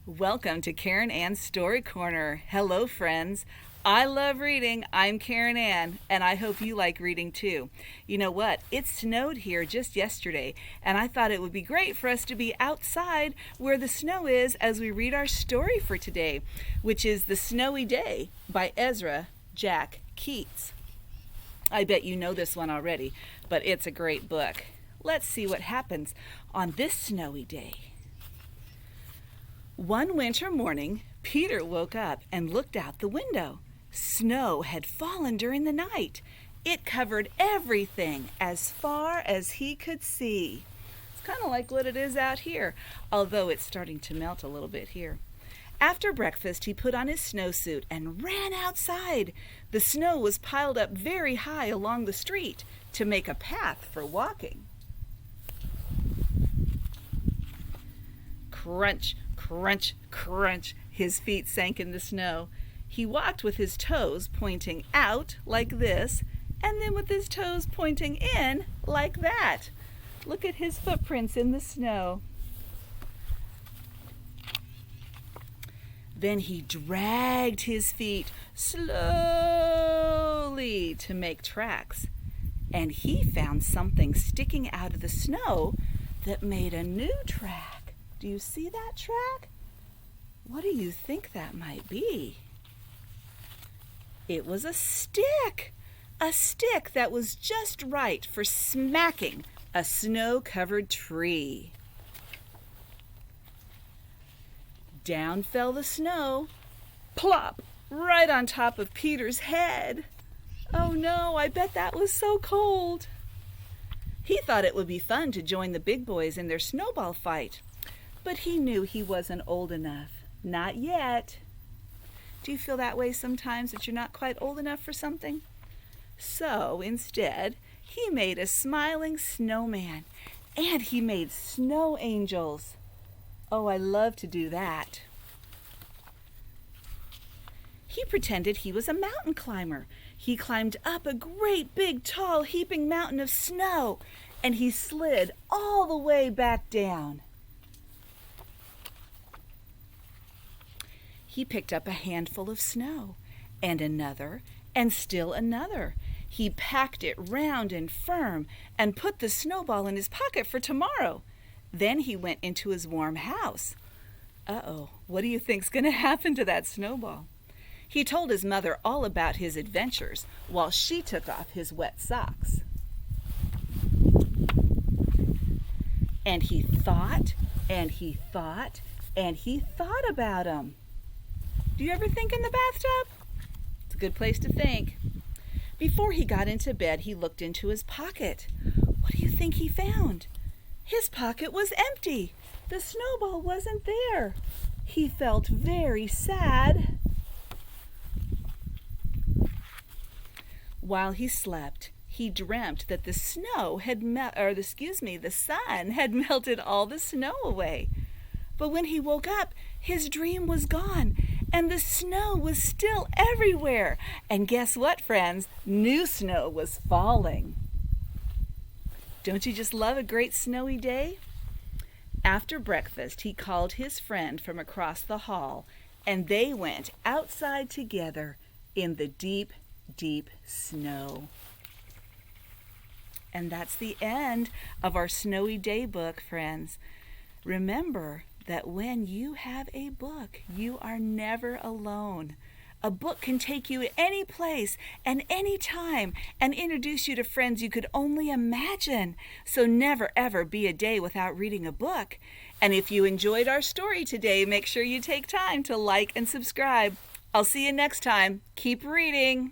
Welcome to Karen Ann's Story Corner. Hello, friends. I love reading. I'm Karen Ann, and I hope you like reading too. You know what? It snowed here just yesterday, and I thought it would be great for us to be outside where the snow is as we read our story for today, which is The Snowy Day by Ezra Jack Keats. I bet you know this one already, but it's a great book. Let's see what happens on this snowy day. One winter morning, Peter woke up and looked out the window. Snow had fallen during the night. It covered everything as far as he could see. It's kind of like what it is out here, although it's starting to melt a little bit here. After breakfast, he put on his snowsuit and ran outside. The snow was piled up very high along the street to make a path for walking. Crunch, crunch, crunch, his feet sank in the snow. He walked with his toes pointing out like this, and then with his toes pointing in like that. Look at his footprints in the snow. Then he dragged his feet slowly to make tracks, and he found something sticking out of the snow that made a new track. Do you see that track? What do you think that might be? It was a stick that was just right for smacking a snow-covered tree. Down fell the snow, plop, right on top of Peter's head. Oh no, I bet that was so cold. He thought it would be fun to join the big boys in their snowball fight, but he knew he wasn't old enough. Not yet. Do you feel that way sometimes, that you're not quite old enough for something? So instead, he made a smiling snowman, and he made snow angels. Oh, I love to do that. He pretended he was a mountain climber. He climbed up a great big tall heaping mountain of snow, and he slid all the way back down. He picked up a handful of snow, and another, and still another. He packed it round and firm and put the snowball in his pocket for tomorrow. Then he went into his warm house. Uh-oh, what do you think's going to happen to that snowball? He told his mother all about his adventures while she took off his wet socks. And he thought, and he thought, and he thought about him. Do you ever think in the bathtub? It's a good place to think. Before he got into bed, he looked into his pocket. What do you think he found? His pocket was empty. The snowball wasn't there. He felt very sad. While he slept, he dreamt that the sun had melted all the snow away. But when he woke up, his dream was gone, and the snow was still everywhere. And guess what, friends? New snow was falling. Don't you just love a great snowy day? After breakfast, he called his friend from across the hall, and they went outside together in the deep, deep snow. And that's the end of our Snowy Day book, friends. Remember that when you have a book, you are never alone. A book can take you any place and any time and introduce you to friends you could only imagine. So never ever be a day without reading a book. And if you enjoyed our story today, make sure you take time to like and subscribe. I'll see you next time. Keep reading.